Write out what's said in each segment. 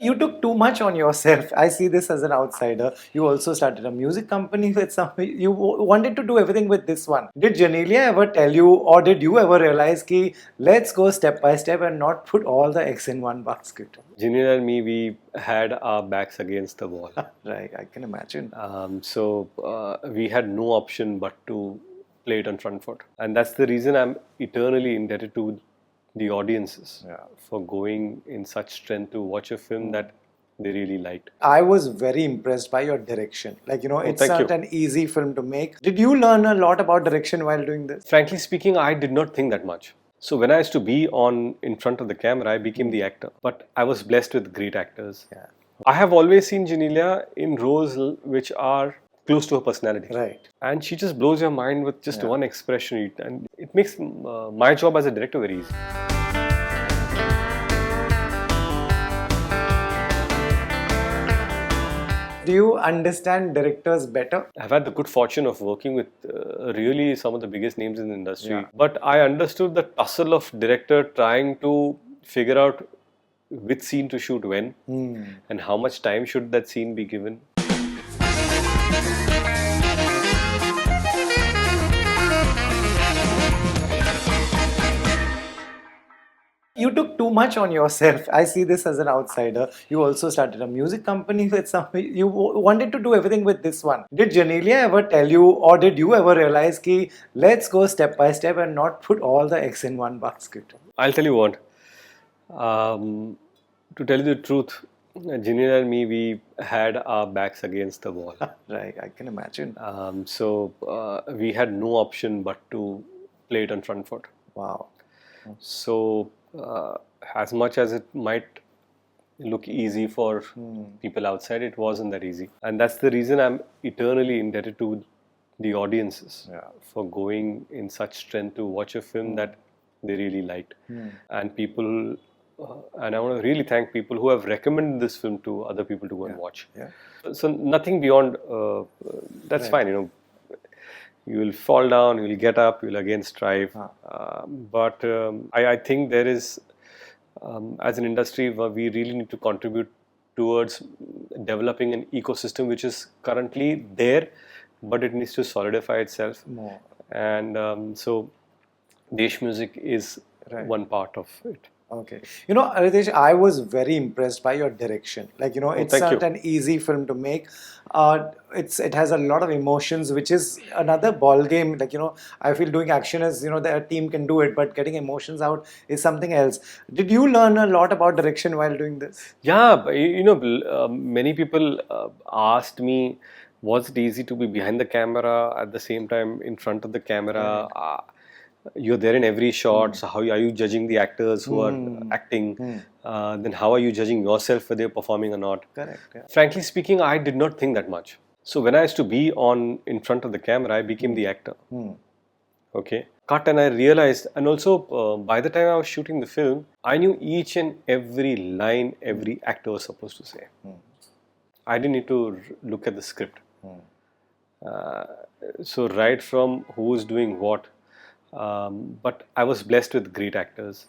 You took too much on yourself. I see this as an outsider. You also started a music company with some. You wanted to do everything with this one. Did Genelia ever tell you, or did you ever realize कि let's go step by step and not put all the eggs in one basket? Genelia and me, we had our backs against the wall. Right, I can imagine. So we had no option but to play it on front foot, and that's the reason I'm eternally indebted to the audiences for going in such strength to watch a film that they really liked. I was very impressed by your direction. It's thank not you. an easy film to make. Did you learn a lot about direction while doing this? Frankly speaking, I did not think that much. So when I used to be in front of the camera, I became the actor. But I was blessed with great actors. Yeah. I have always seen Genelia in roles which are close to her personality. Right. And she just blows your mind with just one expression, and it makes my job as a director very easy. Do you understand directors better? I've had the good fortune of working with really some of the biggest names in the industry. But I understood the tussle of director trying to figure out which scene to shoot when and how much time should that scene be given. You took too much on yourself. I see this as an outsider. You also started a music company with some. You wanted to do everything with this one. Did Genelia ever tell you, or did you ever realize कि let's go step by step and not put all the eggs in one basket? I'll tell you what. To tell you the truth, Genelia and me, we had our backs against the wall. Right, I can imagine. So we had no option but to play it on front foot. Wow. So as much as it might look easy for people outside, it wasn't that easy. And that's the reason I'm eternally indebted to the audiences for going in such strength to watch a film that they really liked. And people, and I want to really thank people who have recommended this film to other people to go and watch. So nothing beyond, that's fine, you know. You will fall down, you will get up, you will again strive. But I think there is, as an industry, we really need to contribute towards developing an ecosystem which is currently there, but it needs to solidify itself more. And so Desh music is one part of it. Okay. You know, Riteish, I was very impressed by your direction. It's not an easy film to make. It has a lot of emotions, which is another ball game. I feel doing action is, the team can do it, but getting emotions out is something else. Did you learn a lot about direction while doing this? Yeah, many people asked me, was it easy to be behind the camera at the same time in front of the camera? You're there in every shot, so how are you judging the actors who are acting? Then how are you judging yourself whether you're performing or not? Correct. Yeah. Frankly speaking, I did not think that much. So when I used to be in front of the camera, I became the actor. Okay. Cut, and I realized, and also by the time I was shooting the film, I knew each and every line every actor was supposed to say. I didn't need to look at the script. So right from who was doing what. But I was blessed with great actors,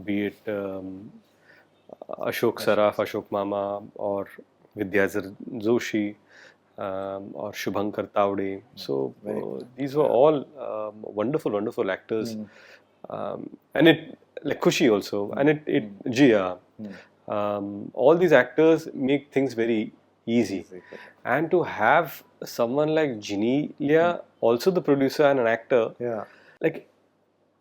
be it Ashok Saraf, Ashok Mama, or Vidyadhar Joshi, or Shubhankar Tavde. So these were all wonderful, wonderful actors. And it, like Khushi also, and Jia. All these actors make things very easy. And to have someone like Genelia, also the producer and an actor, like,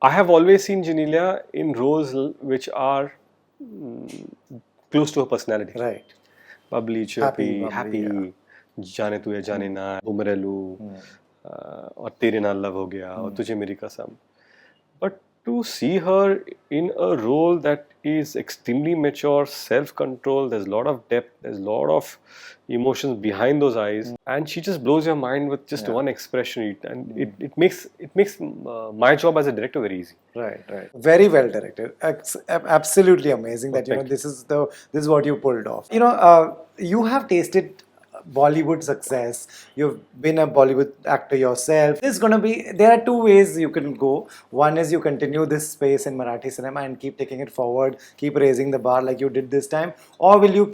I have always seen Genelia in roles which are close to her personality. Right. Bubbly, chirpy, happy, Jaane Tu Hai Jaane Na, Bumrelu, or Tere Naal Love Ho Gaya, or Tujhe Meri Kasam. But to see her in a role that is extremely mature, self-control, there's a lot of depth, there's a lot of emotions behind those eyes, and she just blows your mind with just one expression, and it makes my job as a director very easy. Right. Very well directed. Absolutely amazing that this is what you pulled off. You have tasted Bollywood success. You've been a Bollywood actor yourself. There are two ways you can go. One is you continue this space in Marathi cinema and keep taking it forward, keep raising the bar like you did this time, or will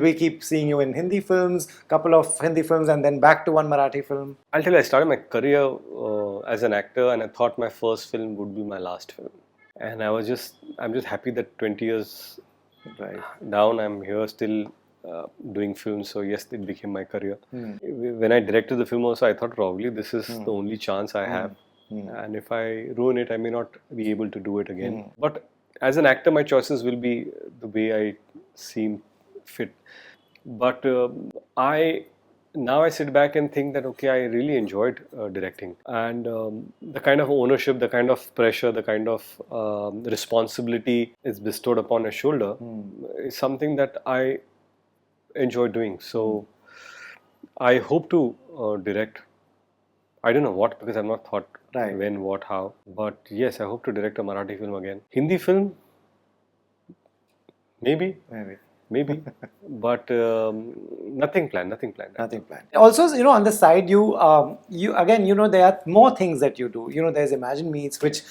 we keep seeing you in Hindi films, couple of Hindi films, and then back to one Marathi film? I'll tell you, I started my career as an actor, and I thought my first film would be my last film. And I'm just happy that 20 years down, I'm here still doing films. So yes, it became my career. When I directed the film also, I thought probably this is the only chance I have. And if I ruin it, I may not be able to do it again. But as an actor, my choices will be the way I seem fit. But now I sit back and think that okay, I really enjoyed directing, and the kind of ownership, the kind of pressure, the kind of responsibility is bestowed upon your shoulder is something that I enjoy doing. So I hope to direct. I don't know what, because I've not thought when, what, how. But yes, I hope to direct a Marathi film again. Hindi film, maybe. Maybe, but nothing planned. Nothing planned. Also, on the side, you again, there are more things that you do. There's Imagine Meets, which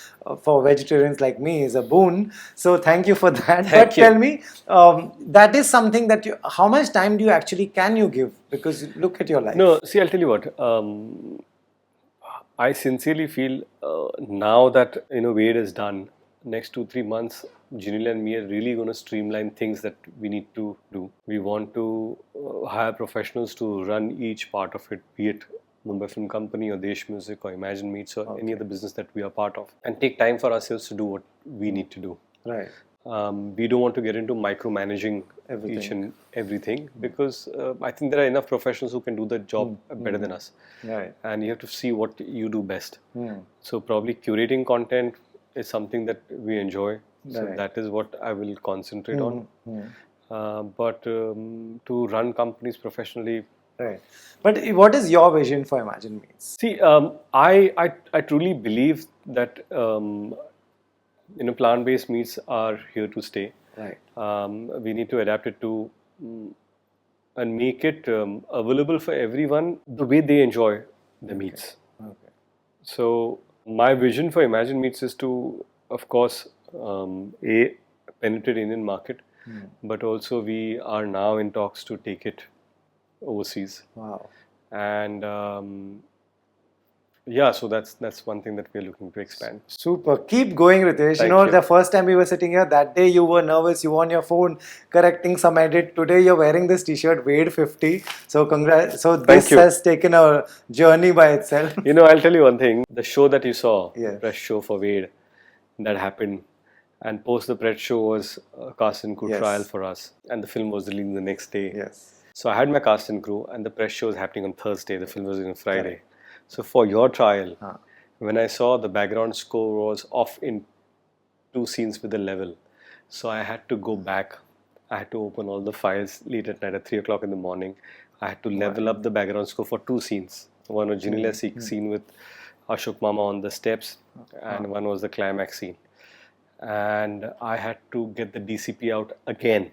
for vegetarians like me is a boon. So thank you for that. Tell me, that is something that how much time do you actually can you give? Because look at your life. No, see, I'll tell you what. I sincerely feel now that Wade is done. Next 2-3 months, Genelia and me are really going to streamline things that we need to do. We want to hire professionals to run each part of it, be it Mumbai Film Company or Desh Music or Imagine Meets or any other business that we are part of, and take time for ourselves to do what we need to do. Right. We don't want to get into micromanaging each and everything, because I think there are enough professionals who can do the job better than us. Right. And you have to see what you do best. So probably curating content is something that we enjoy. So that is what I will concentrate on. But to run companies professionally. Right. But what is your vision for Imagine Meets? See, I truly believe that plant-based meats are here to stay. Right. We need to adapt it to and make it available for everyone the way they enjoy the meats. Okay. So my vision for Imagine Meets is to, of course, penetrate Indian market, but also we are now in talks to take it overseas. Wow. And yeah, so that's one thing that we're looking to expand. Super. Keep going, Riteish. Thank you. The first time we were sitting here, that day you were nervous, you were on your phone correcting some edit. Today you're wearing this t-shirt, Wade 50. So congrats. So this has taken a journey by itself. I'll tell you one thing. The show that you saw, press show for Wade, that happened. And post the press show was a cast and crew trial for us. And the film was released the next day. Yes. So I had my cast and crew, and the press show was happening on Thursday. The film was on Friday. So for your trial, when I saw the background score was off in 2 scenes with the level, so I had to go back. I had to open all the files late at night at 3 o'clock in the morning. I had to level up the background score for 2 scenes. One was Genelia scene with Ashok Mama on the steps, and one was the climax scene. And I had to get the DCP out again.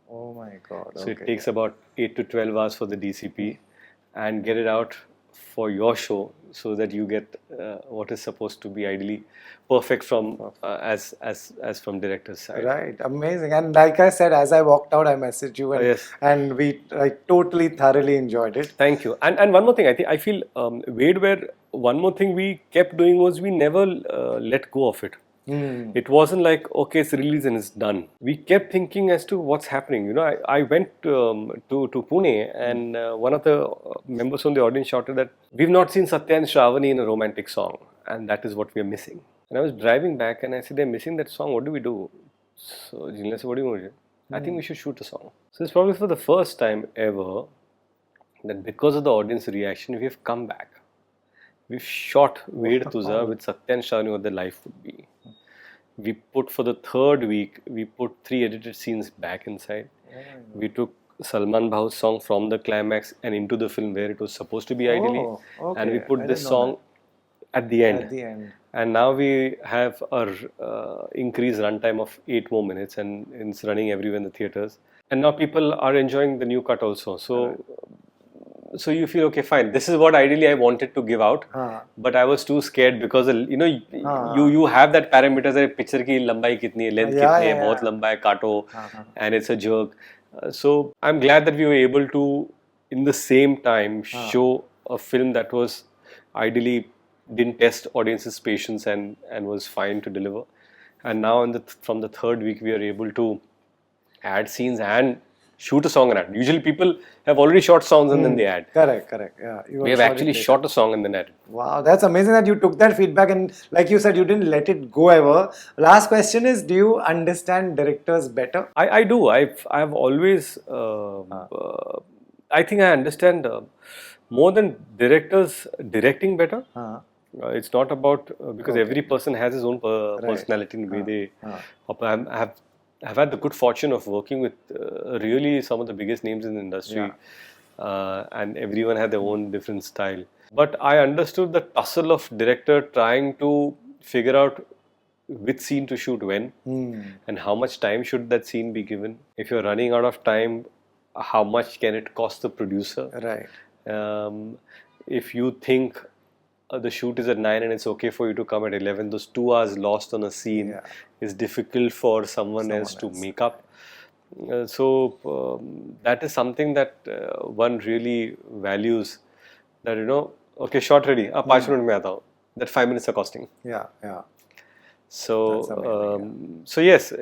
Oh my God. So it takes about 8 to 12 hours for the DCP and get it out for your show, so that you get what is supposed to be ideally perfect from as from director's side. Right, amazing. And like I said, as I walked out, I messaged you, and I totally thoroughly enjoyed it. Thank you. And one more thing, I feel Wade, where one more thing we kept doing was we never let go of it. It wasn't like, okay, it's released and it's done. We kept thinking as to what's happening. I went to Pune, and one of the members from the audience shouted that we've not seen Satya and Shravani in a romantic song, and that is what we are missing. And I was driving back and I said, they're missing that song, what do we do? So Genelia said, what do you want to do? I think we should shoot a song. So it's probably for the first time ever that because of the audience reaction, we have come back. We've shot Ved Tuza with Satya and Shravani what their life would be. We put, for the 3rd week, we put 3 edited scenes back inside. We took Salman Bhau's song from the climax and into the film where it was supposed to be ideally. And we put this song at the end. And now we have our increased runtime of 8 more minutes, and it's running everywhere in the theatres. And now people are enjoying the new cut also. So so you feel, okay, fine, this is what ideally I wanted to give out, but I was too scared because you have that parameters that picture ki lambai kitni hai, length kitni hai, bahut lamba hai, kato, and it's a jerk. So I'm glad that we were able to, in the same time, show a film that was ideally didn't test audiences' patience and was fine to deliver. And now from the third week, we are able to add scenes and shoot a song and add. Usually people have already shot songs and then they add. Correct. Yeah. We have actually shot a song and then added. Wow, that's amazing that you took that feedback and, like you said, you didn't let it go ever. Last question is, do you understand directors better? I do. I've always, I think I understand more than directors directing better. It's not about, because every person has his own personality in the way they operate. I've had the good fortune of working with really some of the biggest names in the industry, and everyone had their own different style. But I understood the tussle of director trying to figure out which scene to shoot when, and how much time should that scene be given. If you're running out of time, how much can it cost the producer? Right. If you think the shoot is at 9 and it's okay for you to come at 11, those 2 hours lost on a scene is difficult for someone else to make up. So that is something that one really values, that okay, shot ready, 5 minutes mein aata hu. That 5 minutes are costing. Yeah. So yes,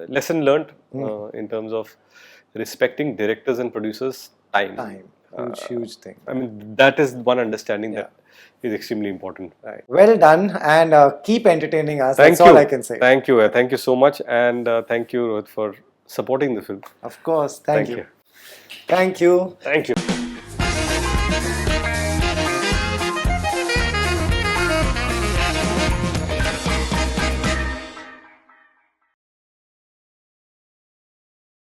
lesson learned in terms of respecting directors and producers' time. Huge thing. I mean, that is one understanding that is extremely important. Right. Well done, and keep entertaining us. Thank That's all I can say. Thank you. Thank you so much, and thank you, Rohit, for supporting the film. Of course. Thank you. Thank you. Thank you.